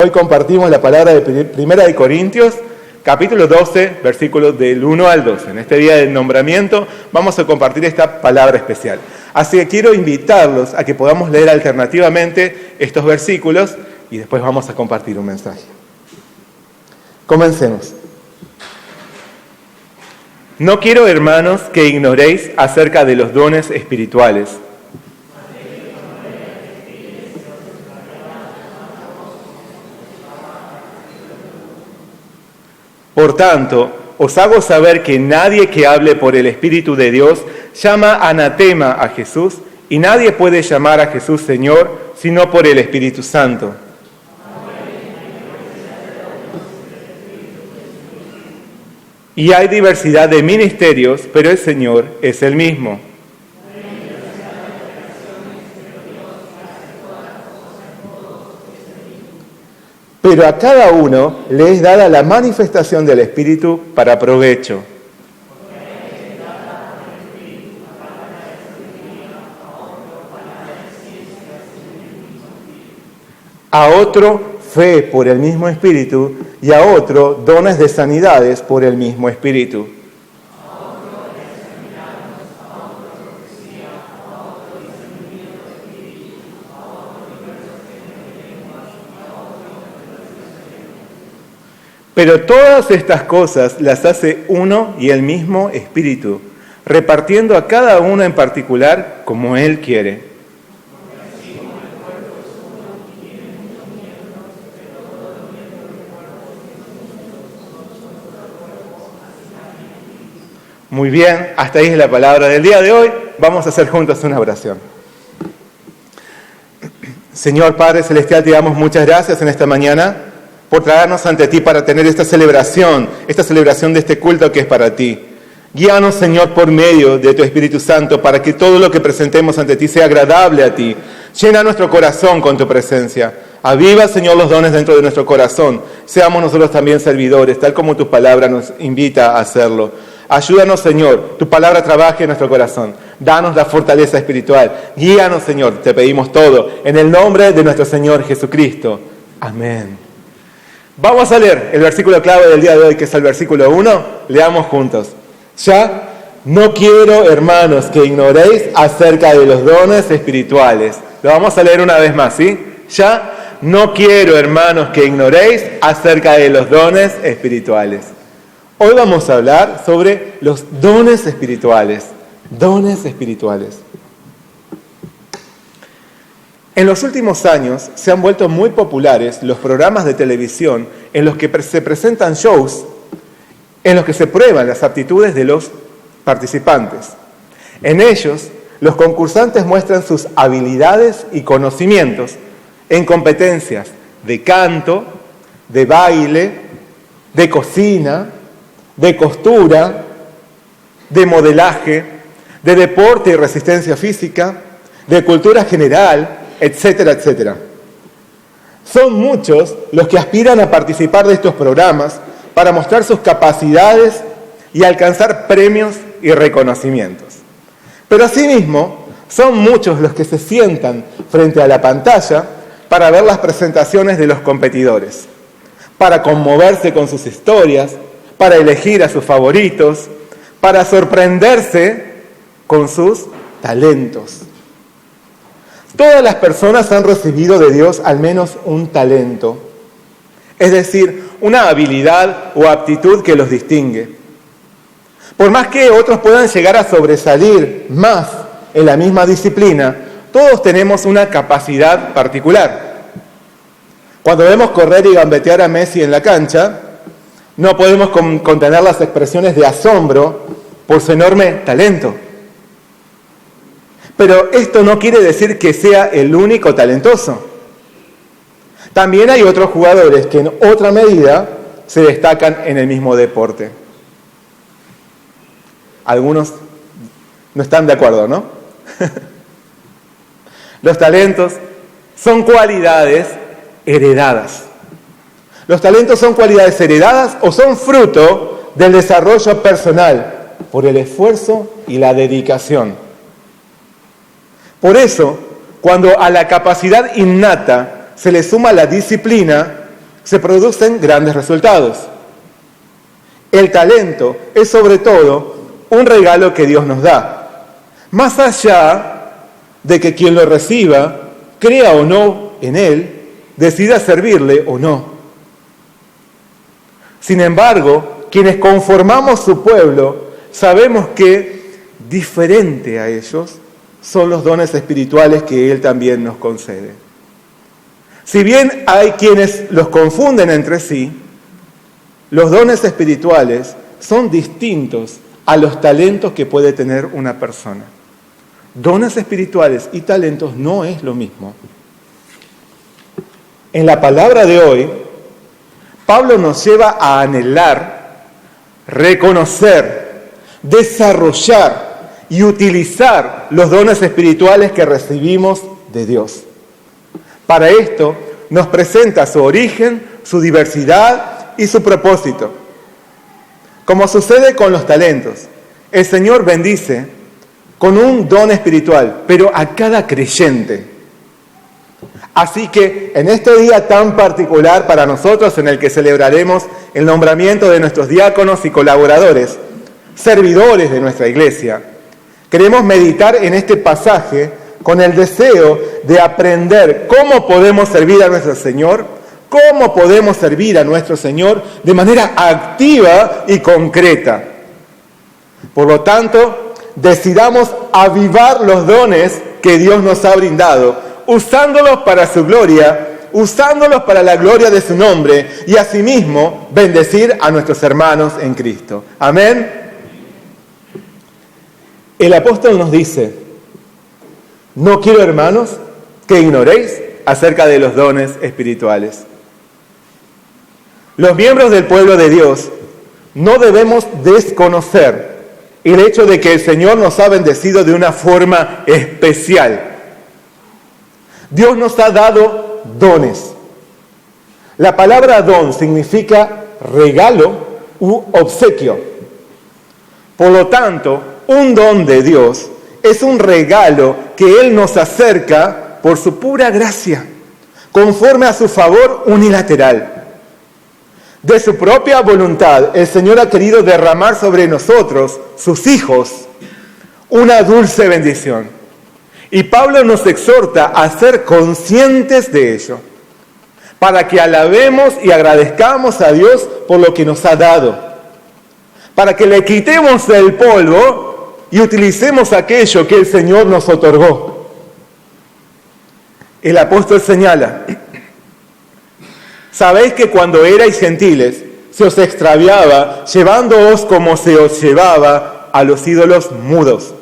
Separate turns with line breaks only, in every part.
Hoy compartimos la palabra de Primera de Corintios, capítulo 12, versículos del 1 al 12. En este día del nombramiento vamos a compartir esta palabra especial. Así que quiero invitarlos a que podamos leer alternativamente estos versículos y después vamos a compartir un mensaje. Comencemos. No quiero, hermanos, que ignoréis acerca de los dones espirituales. Por tanto, os hago saber que nadie que hable por el Espíritu de Dios llama anatema a Jesús, y nadie puede llamar a Jesús Señor, sino por el Espíritu Santo. Y hay diversidad de ministerios, pero el Señor es el mismo. Pero a cada uno le es dada la manifestación del Espíritu para provecho. A otro fe por el mismo Espíritu y a otro dones de sanidades por el mismo Espíritu. Pero todas estas cosas las hace uno y el mismo Espíritu, repartiendo a cada uno en particular como Él quiere. Muy bien, hasta ahí es la palabra del día de hoy. Vamos a hacer juntos una oración. Señor Padre Celestial, te damos muchas gracias en esta mañana por traernos ante ti para tener esta celebración de este culto que es para ti. Guíanos, Señor, por medio de tu Espíritu Santo para que todo lo que presentemos ante ti sea agradable a ti. Llena nuestro corazón con tu presencia. Aviva, Señor, los dones dentro de nuestro corazón. Seamos nosotros también servidores, tal como tu palabra nos invita a hacerlo. Ayúdanos, Señor, tu palabra trabaje en nuestro corazón. Danos la fortaleza espiritual. Guíanos, Señor, te pedimos todo. En el nombre de nuestro Señor Jesucristo. Amén. Vamos a leer el versículo clave del día de hoy, que es el versículo 1. Leamos juntos. Ya no quiero, hermanos, que ignoréis acerca de los dones espirituales. Lo vamos a leer una vez más, ¿sí? Ya no quiero, hermanos, que ignoréis acerca de los dones espirituales. Hoy vamos a hablar sobre los dones espirituales. Dones espirituales. En los últimos años se han vuelto muy populares los programas de televisión en los que se presentan shows, en los que se prueban las aptitudes de los participantes. En ellos, los concursantes muestran sus habilidades y conocimientos en competencias de canto, de baile, de cocina, de costura, de modelaje, de deporte y resistencia física, de cultura general, etcétera, etcétera. Son muchos los que aspiran a participar de estos programas para mostrar sus capacidades y alcanzar premios y reconocimientos. Pero asimismo, son muchos los que se sientan frente a la pantalla para ver las presentaciones de los competidores, para conmoverse con sus historias, para elegir a sus favoritos, para sorprenderse con sus talentos. Todas las personas han recibido de Dios al menos un talento, es decir, una habilidad o aptitud que los distingue. Por más que otros puedan llegar a sobresalir más en la misma disciplina, todos tenemos una capacidad particular. Cuando vemos correr y gambetear a Messi en la cancha, no podemos contener las expresiones de asombro por su enorme talento. Pero esto no quiere decir que sea el único talentoso. También hay otros jugadores que en otra medida se destacan en el mismo deporte. Algunos no están de acuerdo, ¿no? Los talentos son cualidades heredadas. Los talentos son cualidades heredadas o son fruto del desarrollo personal por el esfuerzo y la dedicación. Por eso, cuando a la capacidad innata se le suma la disciplina, se producen grandes resultados. El talento es sobre todo un regalo que Dios nos da, más allá de que quien lo reciba, crea o no en él, decida servirle o no. Sin embargo, quienes conformamos su pueblo, sabemos que, diferente a ellos, son los dones espirituales que Él también nos concede. Si bien hay quienes los confunden entre sí, los dones espirituales son distintos a los talentos que puede tener una persona. Dones espirituales y talentos no es lo mismo. En la palabra de hoy, Pablo nos lleva a anhelar, reconocer, desarrollar y utilizar los dones espirituales que recibimos de Dios. Para esto nos presenta su origen, su diversidad y su propósito. Como sucede con los talentos, el Señor bendice con un don espiritual, pero a cada creyente. Así que en este día tan particular para nosotros, en el que celebraremos el nombramiento de nuestros diáconos y colaboradores, servidores de nuestra iglesia, queremos meditar en este pasaje con el deseo de aprender cómo podemos servir a nuestro Señor, cómo podemos servir a nuestro Señor de manera activa y concreta. Por lo tanto, decidamos avivar los dones que Dios nos ha brindado, usándolos para su gloria, usándolos para la gloria de su nombre y asimismo bendecir a nuestros hermanos en Cristo. Amén. El apóstol nos dice: no quiero, hermanos, que ignoréis acerca de los dones espirituales. Los miembros del pueblo de Dios no debemos desconocer el hecho de que el Señor nos ha bendecido de una forma especial. Dios nos ha dado dones. La palabra don significa regalo u obsequio. Por lo tanto, un don de Dios es un regalo que Él nos acerca por su pura gracia, conforme a su favor unilateral. De su propia voluntad, el Señor ha querido derramar sobre nosotros, sus hijos, una dulce bendición. Y Pablo nos exhorta a ser conscientes de ello, para que alabemos y agradezcamos a Dios por lo que nos ha dado, para que le quitemos el polvo y utilicemos aquello que el Señor nos otorgó. El apóstol señala: sabéis que cuando erais gentiles, se os extraviaba, llevándoos como se os llevaba a los ídolos mudos.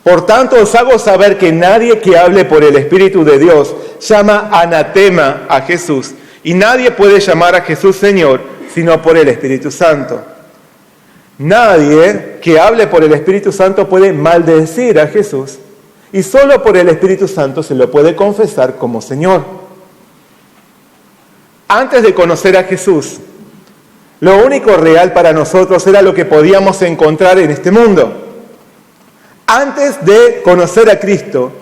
Por tanto, os hago saber que nadie que hable por el Espíritu de Dios llama anatema a Jesús, y nadie puede llamar a Jesús Señor, sino por el Espíritu Santo. Nadie que hable por el Espíritu Santo puede maldecir a Jesús, y solo por el Espíritu Santo se lo puede confesar como Señor. Antes de conocer a Jesús, lo único real para nosotros era lo que podíamos encontrar en este mundo. Antes de conocer a Cristo,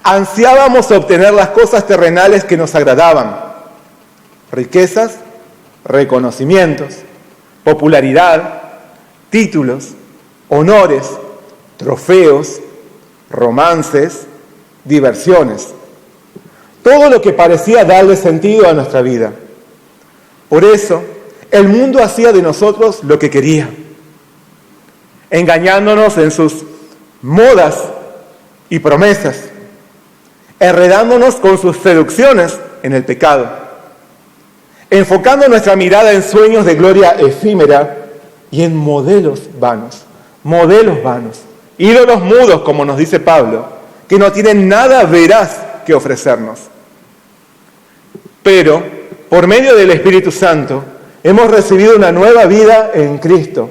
ansiábamos obtener las cosas terrenales que nos agradaban: riquezas, reconocimientos, popularidad, títulos, honores, trofeos, romances, diversiones. Todo lo que parecía darle sentido a nuestra vida. Por eso, el mundo hacía de nosotros lo que quería, engañándonos en sus modas y promesas, enredándonos con sus seducciones en el pecado, enfocando nuestra mirada en sueños de gloria efímera y en modelos vanos, ídolos mudos, como nos dice Pablo, que no tienen nada veraz que ofrecernos. Pero, por medio del Espíritu Santo, hemos recibido una nueva vida en Cristo.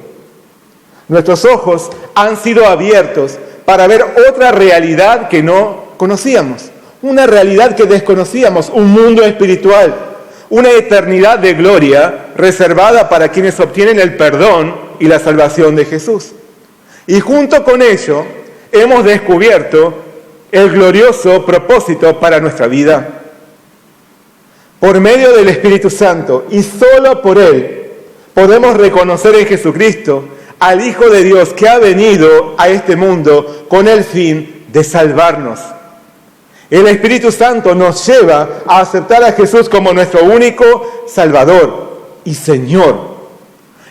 Nuestros ojos han sido abiertos para ver otra realidad que no conocíamos, una realidad que desconocíamos, un mundo espiritual, una eternidad de gloria reservada para quienes obtienen el perdón y la salvación de Jesús. Y junto con ello, hemos descubierto el glorioso propósito para nuestra vida. Por medio del Espíritu Santo y solo por Él podemos reconocer en Jesucristo al Hijo de Dios que ha venido a este mundo con el fin de salvarnos. El Espíritu Santo nos lleva a aceptar a Jesús como nuestro único Salvador y Señor.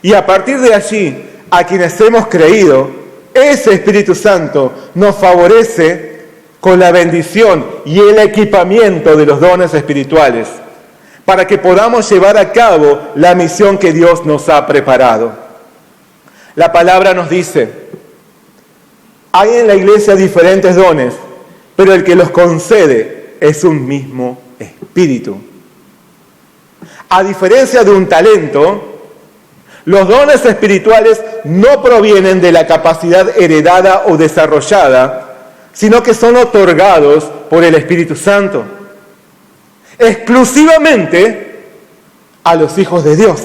Y a partir de allí, a quienes hemos creído, ese Espíritu Santo nos favorece con la bendición y el equipamiento de los dones espirituales, para que podamos llevar a cabo la misión que Dios nos ha preparado. La palabra nos dice, hay en la iglesia diferentes dones, pero el que los concede es un mismo Espíritu. A diferencia de un talento, los dones espirituales no provienen de la capacidad heredada o desarrollada, sino que son otorgados por el Espíritu Santo, exclusivamente a los hijos de Dios.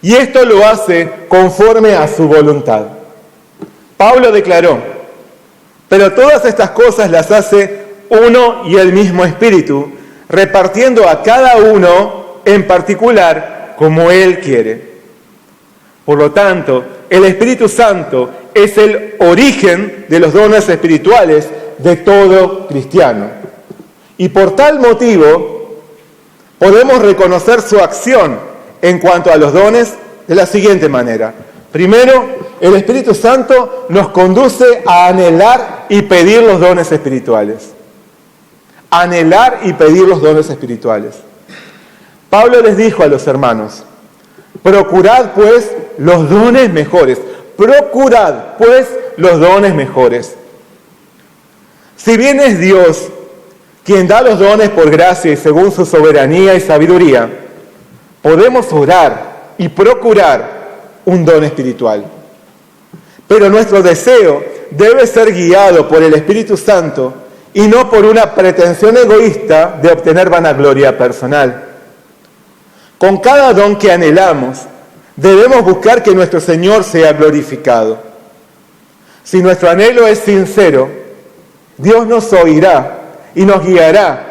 Y esto lo hace conforme a su voluntad. Pablo declaró, pero todas estas cosas las hace uno y el mismo Espíritu, repartiendo a cada uno en particular como Él quiere. Por lo tanto, el Espíritu Santo es el origen de los dones espirituales de todo cristiano. Y por tal motivo, podemos reconocer su acción en cuanto a los dones de la siguiente manera. Primero, el Espíritu Santo nos conduce a anhelar y pedir los dones espirituales. Anhelar y pedir los dones espirituales. Pablo les dijo a los hermanos, procurad pues los dones mejores. Procurad pues los dones mejores. Si bien es Dios quien da los dones por gracia y según su soberanía y sabiduría, podemos orar y procurar un don espiritual. Pero nuestro deseo debe ser guiado por el Espíritu Santo y no por una pretensión egoísta de obtener vanagloria personal. Con cada don que anhelamos, debemos buscar que nuestro Señor sea glorificado. Si nuestro anhelo es sincero, Dios nos oirá y nos guiará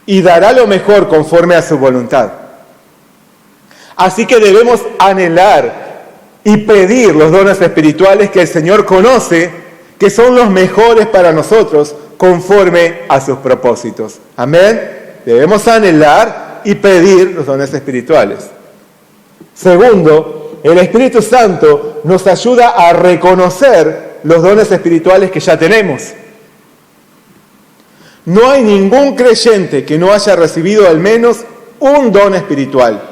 y dará lo mejor conforme a su voluntad. Así que debemos anhelar y pedir los dones espirituales que el Señor conoce, que son los mejores para nosotros conforme a sus propósitos. Amén. Debemos anhelar y pedir los dones espirituales. Segundo, el Espíritu Santo nos ayuda a reconocer los dones espirituales que ya tenemos. No hay ningún creyente que no haya recibido al menos un don espiritual.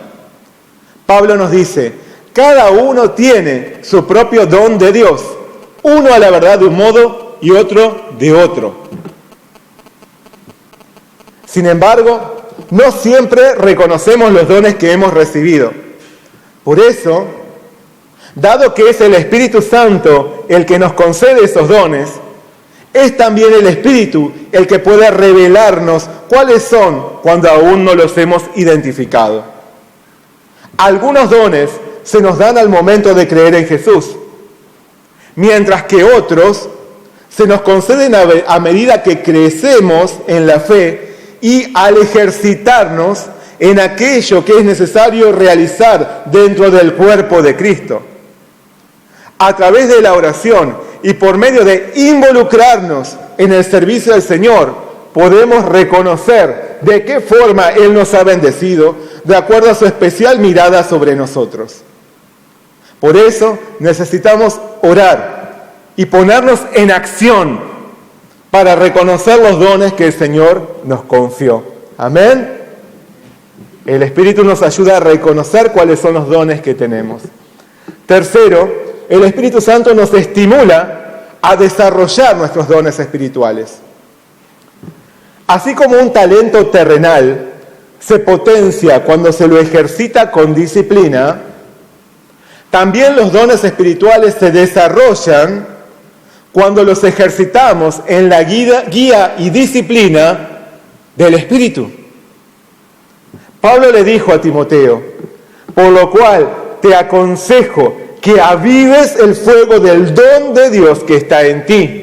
Pablo nos dice, cada uno tiene su propio don de Dios, uno a la verdad de un modo y otro de otro. Sin embargo, no siempre reconocemos los dones que hemos recibido. Por eso, dado que es el Espíritu Santo el que nos concede esos dones, es también el Espíritu el que puede revelarnos cuáles son cuando aún no los hemos identificado. Algunos dones se nos dan al momento de creer en Jesús, mientras que otros se nos conceden a medida que crecemos en la fe y al ejercitarnos en aquello que es necesario realizar dentro del cuerpo de Cristo. A través de la oración y por medio de involucrarnos en el servicio del Señor, podemos reconocer de qué forma Él nos ha bendecido de acuerdo a su especial mirada sobre nosotros. Por eso necesitamos orar y ponernos en acción para reconocer los dones que el Señor nos confió. Amén. El Espíritu nos ayuda a reconocer cuáles son los dones que tenemos. Tercero, el Espíritu Santo nos estimula a desarrollar nuestros dones espirituales. Así como un talento terrenal se potencia cuando se lo ejercita con disciplina, también los dones espirituales se desarrollan cuando los ejercitamos en la guía y disciplina del Espíritu. Pablo le dijo a Timoteo, por lo cual te aconsejo que avives el fuego del don de Dios que está en ti.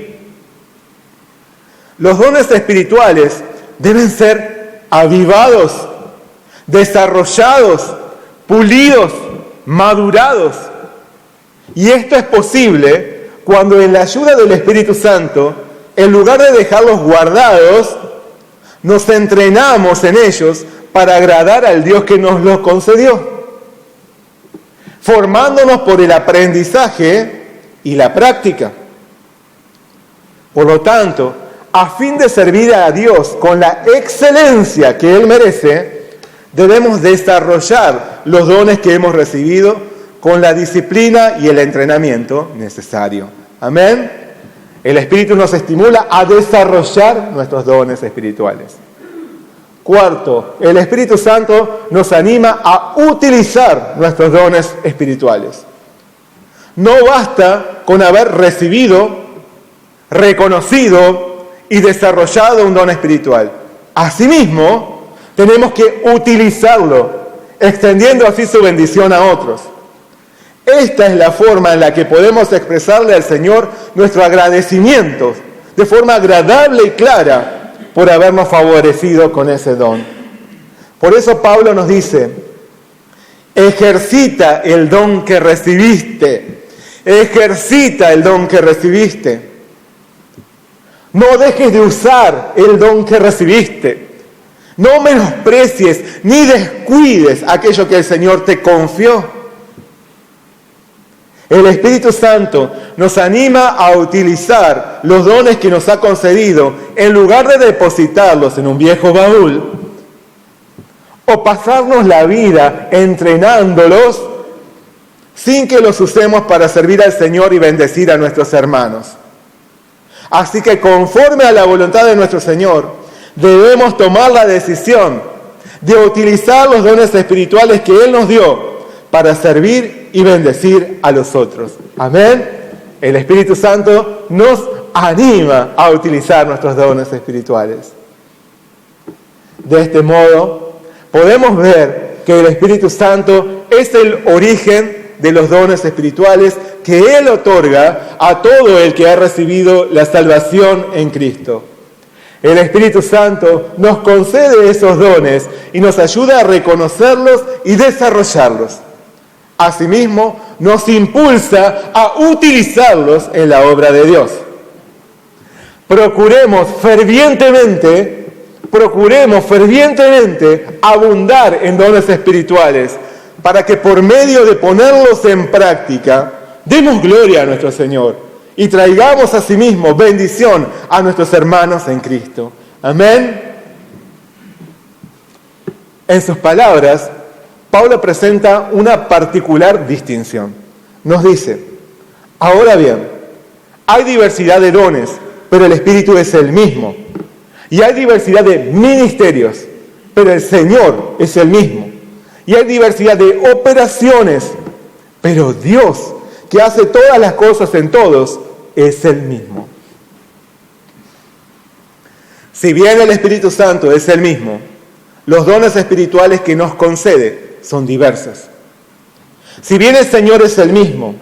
Los dones espirituales deben ser avivados, desarrollados, pulidos, madurados. Y esto es posible cuando en la ayuda del Espíritu Santo, en lugar de dejarlos guardados, nos entrenamos en ellos para agradar al Dios que nos los concedió, formándonos por el aprendizaje y la práctica. Por lo tanto, a fin de servir a Dios con la excelencia que Él merece, debemos desarrollar los dones que hemos recibido con la disciplina y el entrenamiento necesario. Amén. El Espíritu nos estimula a desarrollar nuestros dones espirituales. Cuarto, el Espíritu Santo nos anima a utilizar nuestros dones espirituales. No basta con haber recibido, reconocido y desarrollado un don espiritual. Asimismo, tenemos que utilizarlo, extendiendo así su bendición a otros. Esta es la forma en la que podemos expresarle al Señor nuestro agradecimiento de forma agradable y clara por habernos favorecido con ese don. Por eso Pablo nos dice, ejercita el don que recibiste, ejercita el don que recibiste. No dejes de usar el don que recibiste. No menosprecies ni descuides aquello que el Señor te confió. El Espíritu Santo nos anima a utilizar los dones que nos ha concedido en lugar de depositarlos en un viejo baúl o pasarnos la vida entrenándolos sin que los usemos para servir al Señor y bendecir a nuestros hermanos. Así que conforme a la voluntad de nuestro Señor, debemos tomar la decisión de utilizar los dones espirituales que Él nos dio para servir y bendecir a los otros. Amén. El Espíritu Santo nos anima a utilizar nuestros dones espirituales. De este modo, podemos ver que el Espíritu Santo es el origen de los dones espirituales que Él otorga a todo el que ha recibido la salvación en Cristo. El Espíritu Santo nos concede esos dones y nos ayuda a reconocerlos y desarrollarlos. Asimismo, nos impulsa a utilizarlos en la obra de Dios. Procuremos fervientemente abundar en dones espirituales para que por medio de ponerlos en práctica, demos gloria a nuestro Señor y traigamos asimismo bendición a nuestros hermanos en Cristo. Amén. En sus palabras, Pablo presenta una particular distinción. Nos dice, ahora bien, hay diversidad de dones, pero el Espíritu es el mismo. Y hay diversidad de ministerios, pero el Señor es el mismo. Y hay diversidad de operaciones, pero Dios, que hace todas las cosas en todos, es el mismo. Si bien el Espíritu Santo es el mismo, los dones espirituales que nos concede son diversos. Si bien el Señor es el mismo,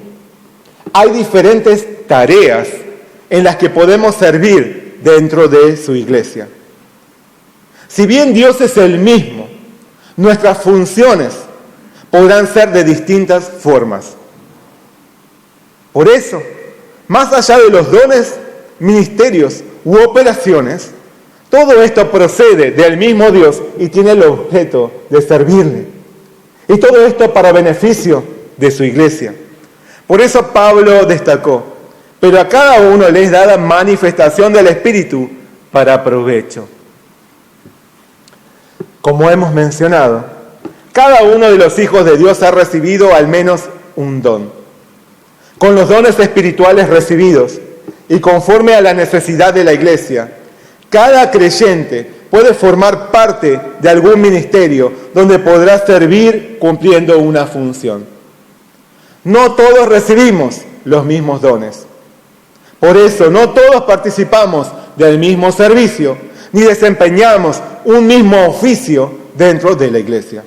hay diferentes tareas en las que podemos servir dentro de su iglesia. Si bien Dios es el mismo, nuestras funciones podrán ser de distintas formas. Por eso, más allá de los dones, ministerios u operaciones, todo esto procede del mismo Dios y tiene el objeto de servirle. Y todo esto para beneficio de su iglesia. Por eso Pablo destacó, pero a cada uno le es dada manifestación del Espíritu para provecho. Como hemos mencionado, cada uno de los hijos de Dios ha recibido al menos un don. Con los dones espirituales recibidos y conforme a la necesidad de la iglesia, cada creyente puede formar parte de algún ministerio donde podrá servir cumpliendo una función. No todos recibimos los mismos dones. Por eso no todos participamos del mismo servicio, ni desempeñamos un mismo oficio dentro de la iglesia.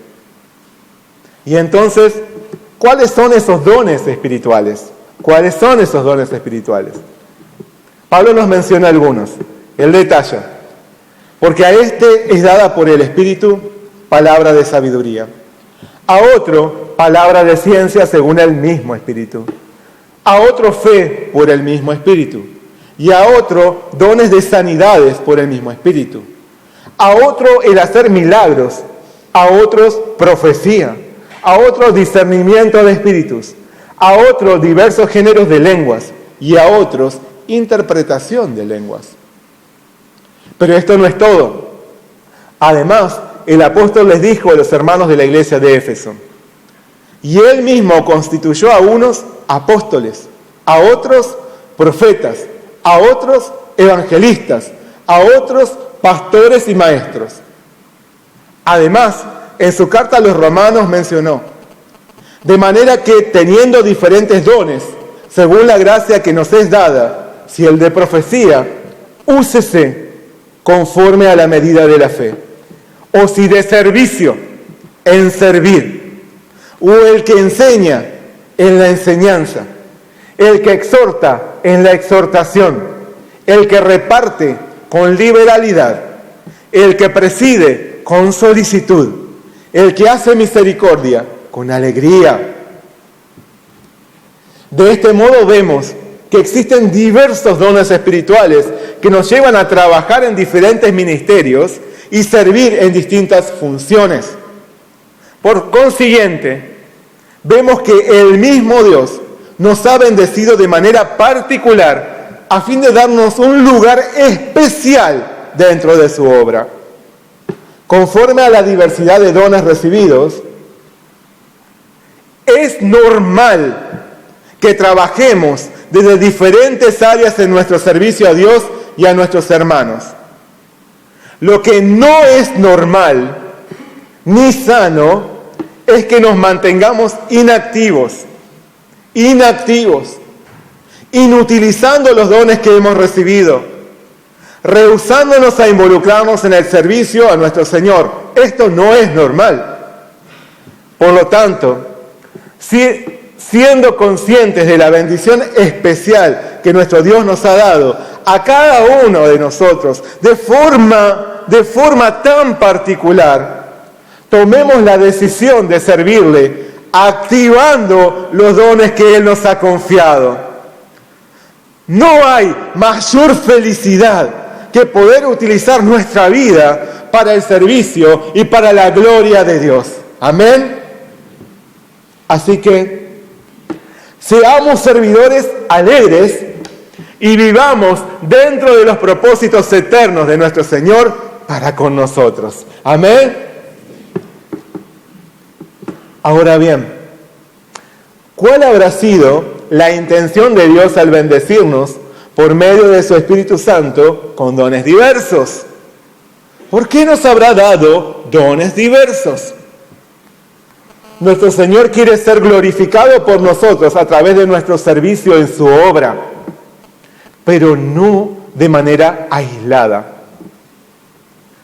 Y entonces, ¿cuáles son esos dones espirituales? ¿Cuáles son esos dones espirituales? Pablo nos menciona algunos. Él detalla. porque a este es dada por el Espíritu palabra de sabiduría, a otro palabra de ciencia según el mismo Espíritu, a otro fe por el mismo Espíritu, y a otro dones de sanidades por el mismo Espíritu, a otro el hacer milagros, a otros profecía, a otro discernimiento de espíritus, a otros diversos géneros de lenguas y a otros interpretación de lenguas. Pero esto no es todo. Además, el apóstol les dijo a los hermanos de la iglesia de Éfeso, y él mismo constituyó a unos apóstoles, a otros profetas, a otros evangelistas, a otros pastores y maestros. Además, en su carta a los romanos mencionó, de manera que teniendo diferentes dones, según la gracia que nos es dada, si el de profecía, úsese conforme a la medida de la fe, o si de servicio, en servir, o el que enseña, en la enseñanza, el que exhorta, en la exhortación, el que reparte, con liberalidad, el que preside, con solicitud, el que hace misericordia, con alegría. De este modo vemos que existen diversos dones espirituales que nos llevan a trabajar en diferentes ministerios y servir en distintas funciones. Por consiguiente, vemos que el mismo Dios nos ha bendecido de manera particular a fin de darnos un lugar especial dentro de su obra. Conforme a la diversidad de dones recibidos, es normal que trabajemos desde diferentes áreas en nuestro servicio a Dios y a nuestros hermanos. Lo que no es normal ni sano es que nos mantengamos inactivos, inutilizando los dones que hemos recibido, rehusándonos a involucrarnos en el servicio a nuestro Señor. Esto no es normal. Por lo tanto, siendo conscientes de la bendición especial que nuestro Dios nos ha dado a cada uno de nosotros, de forma tan particular, tomemos la decisión de servirle, activando los dones que Él nos ha confiado. No hay mayor felicidad que poder utilizar nuestra vida para el servicio y para la gloria de Dios. Amén. Así que seamos servidores alegres y vivamos dentro de los propósitos eternos de nuestro Señor para con nosotros. Amén. Ahora bien, ¿cuál habrá sido la intención de Dios al bendecirnos por medio de su Espíritu Santo con dones diversos? ¿Por qué nos habrá dado dones diversos? Nuestro Señor quiere ser glorificado por nosotros a través de nuestro servicio en su obra, pero no de manera aislada.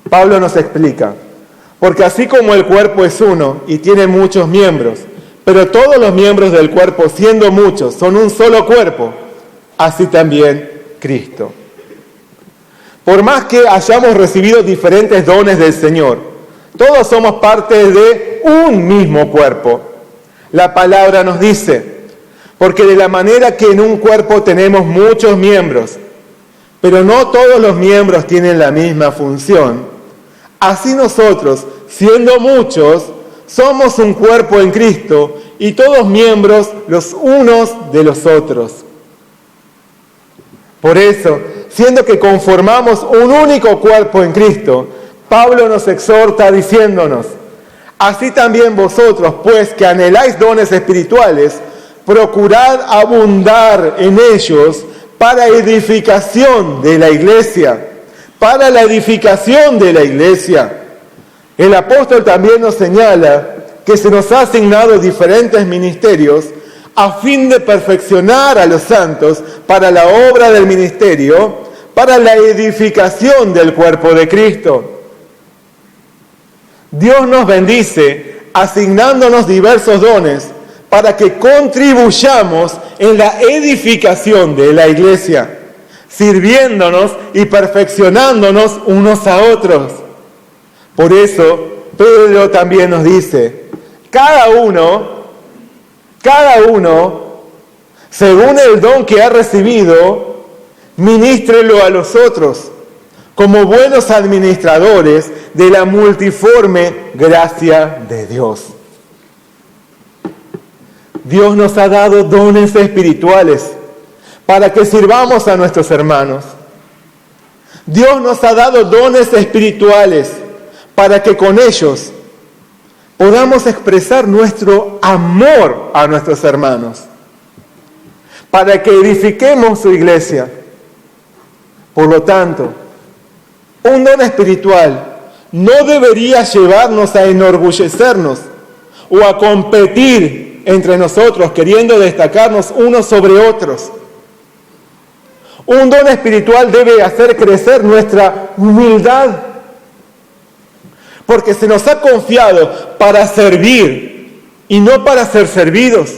Pablo nos explica, porque así como el cuerpo es uno y tiene muchos miembros, pero todos los miembros del cuerpo, siendo muchos, son un solo cuerpo, así también Cristo. Por más que hayamos recibido diferentes dones del Señor, todos somos parte de un mismo cuerpo. La palabra nos dice, porque de la manera que en un cuerpo tenemos muchos miembros, pero no todos los miembros tienen la misma función, así nosotros, siendo muchos, somos un cuerpo en Cristo y todos miembros los unos de los otros. Por eso, siendo que conformamos un único cuerpo en Cristo, Pablo nos exhorta diciéndonos, así también vosotros, pues que anheláis dones espirituales, procurad abundar en ellos para edificación de la iglesia, para la edificación de la iglesia. El apóstol también nos señala que se nos ha asignado diferentes ministerios a fin de perfeccionar a los santos para la obra del ministerio, para la edificación del cuerpo de Cristo. Dios nos bendice asignándonos diversos dones para que contribuyamos en la edificación de la iglesia, sirviéndonos y perfeccionándonos unos a otros. Por eso, Pedro también nos dice, cada uno, según el don que ha recibido, ministrelo a los otros, como buenos administradores de la multiforme gracia de Dios. Dios nos ha dado dones espirituales para que sirvamos a nuestros hermanos. Dios nos ha dado dones espirituales para que con ellos podamos expresar nuestro amor a nuestros hermanos, para que edifiquemos su iglesia. Por lo tanto, un don espiritual no debería llevarnos a enorgullecernos o a competir entre nosotros, queriendo destacarnos unos sobre otros. Un don espiritual debe hacer crecer nuestra humildad, porque se nos ha confiado para servir y no para ser servidos.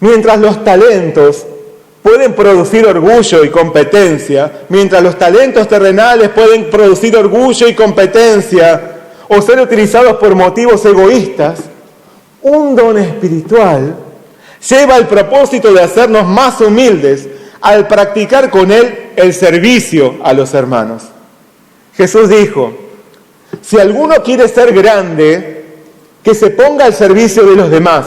Mientras los talentos pueden producir orgullo y competencia, mientras los talentos terrenales pueden producir orgullo y competencia o ser utilizados por motivos egoístas, un don espiritual lleva el propósito de hacernos más humildes al practicar con él el servicio a los hermanos. Jesús dijo, si alguno quiere ser grande, que se ponga al servicio de los demás.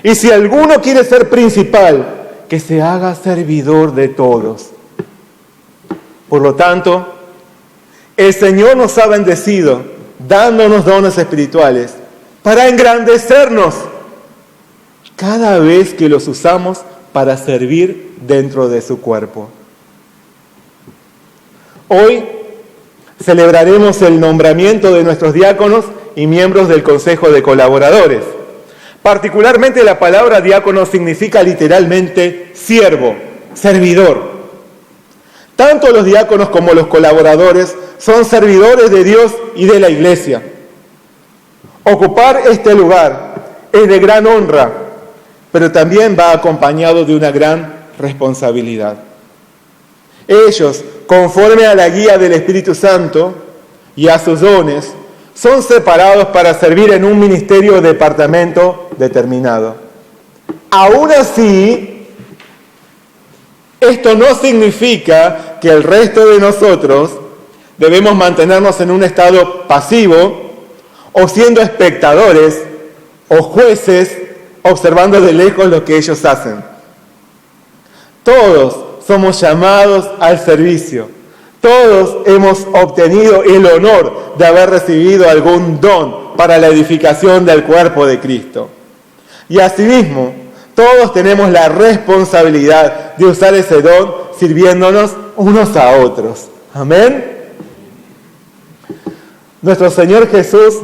Y si alguno quiere ser principal, que se haga servidor de todos. Por lo tanto, el Señor nos ha bendecido, dándonos dones espirituales, para engrandecernos cada vez que los usamos para servir dentro de su cuerpo. Hoy celebraremos el nombramiento de nuestros diáconos y miembros del Consejo de Colaboradores. Particularmente la palabra diácono significa literalmente siervo, servidor. Tanto los diáconos como los colaboradores son servidores de Dios y de la iglesia. Ocupar este lugar es de gran honra, pero también va acompañado de una gran responsabilidad. Ellos, conforme a la guía del Espíritu Santo y a sus dones, son separados para servir en un ministerio o departamento determinado. Aún así, esto no significa que el resto de nosotros debemos mantenernos en un estado pasivo o siendo espectadores o jueces observando de lejos lo que ellos hacen. Todos somos llamados al servicio. Todos hemos obtenido el honor de haber recibido algún don para la edificación del cuerpo de Cristo. Y asimismo, todos tenemos la responsabilidad de usar ese don sirviéndonos unos a otros. Amén. Nuestro Señor Jesús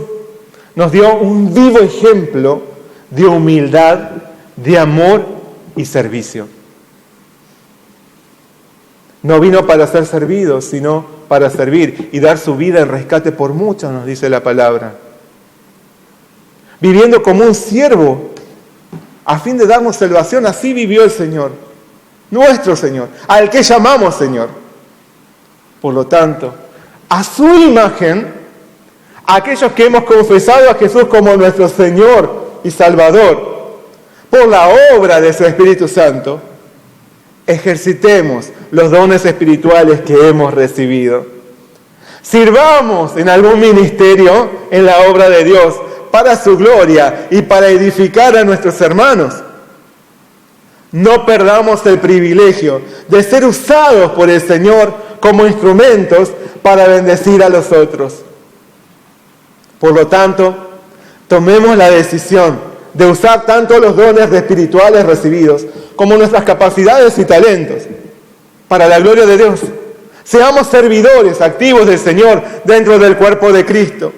nos dio un vivo ejemplo de humildad, de amor y servicio. No vino para ser servido, sino para servir y dar su vida en rescate por muchos, nos dice la palabra. Viviendo como un siervo, a fin de darnos salvación, así vivió el Señor, nuestro Señor, al que llamamos Señor. Por lo tanto, a su imagen, aquellos que hemos confesado a Jesús como nuestro Señor y Salvador, por la obra de su Espíritu Santo, ejercitemos los dones espirituales que hemos recibido. Sirvamos en algún ministerio en la obra de Dios para su gloria y para edificar a nuestros hermanos. No perdamos el privilegio de ser usados por el Señor como instrumentos para bendecir a los otros. Por lo tanto, tomemos la decisión de usar tanto los dones espirituales recibidos como nuestras capacidades y talentos para la gloria de Dios. Seamos servidores activos del Señor dentro del cuerpo de Cristo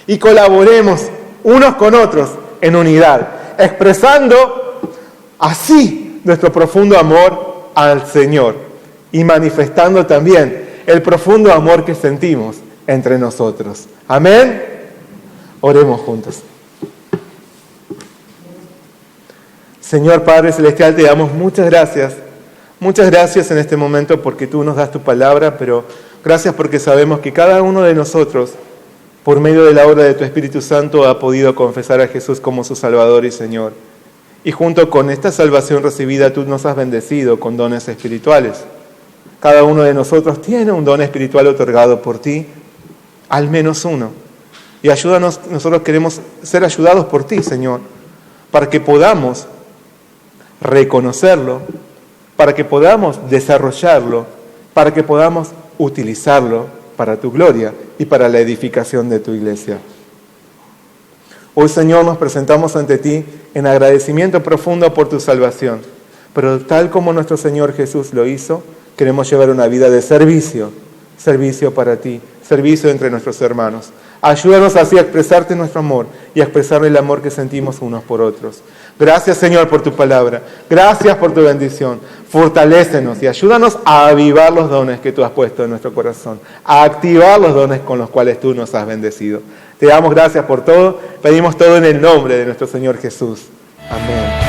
y colaboremos unos con otros en unidad, expresando así nuestro profundo amor al Señor y manifestando también el profundo amor que sentimos entre nosotros. Amén. Oremos juntos. Señor Padre Celestial, te damos muchas gracias Muchas gracias en este momento porque tú nos das tu palabra, pero gracias porque sabemos que cada uno de nosotros, por medio de la obra de tu Espíritu Santo, ha podido confesar a Jesús como su Salvador y Señor. Y junto con esta salvación recibida, tú nos has bendecido con dones espirituales. Cada uno de nosotros tiene un don espiritual otorgado por ti, al menos uno. Y ayúdanos, nosotros queremos ser ayudados por ti, Señor, para que podamos reconocerlo, para que podamos desarrollarlo, para que podamos utilizarlo para tu gloria y para la edificación de tu iglesia. Hoy, Señor, nos presentamos ante ti en agradecimiento profundo por tu salvación, pero tal como nuestro Señor Jesús lo hizo, queremos llevar una vida de servicio, servicio para ti, servicio entre nuestros hermanos. Ayúdanos así a expresarte nuestro amor y a expresar el amor que sentimos unos por otros. Gracias, Señor, por tu palabra. Gracias por tu bendición. Fortalécenos y ayúdanos a avivar los dones que tú has puesto en nuestro corazón, a activar los dones con los cuales tú nos has bendecido. Te damos gracias por todo. Pedimos todo en el nombre de nuestro Señor Jesús. Amén.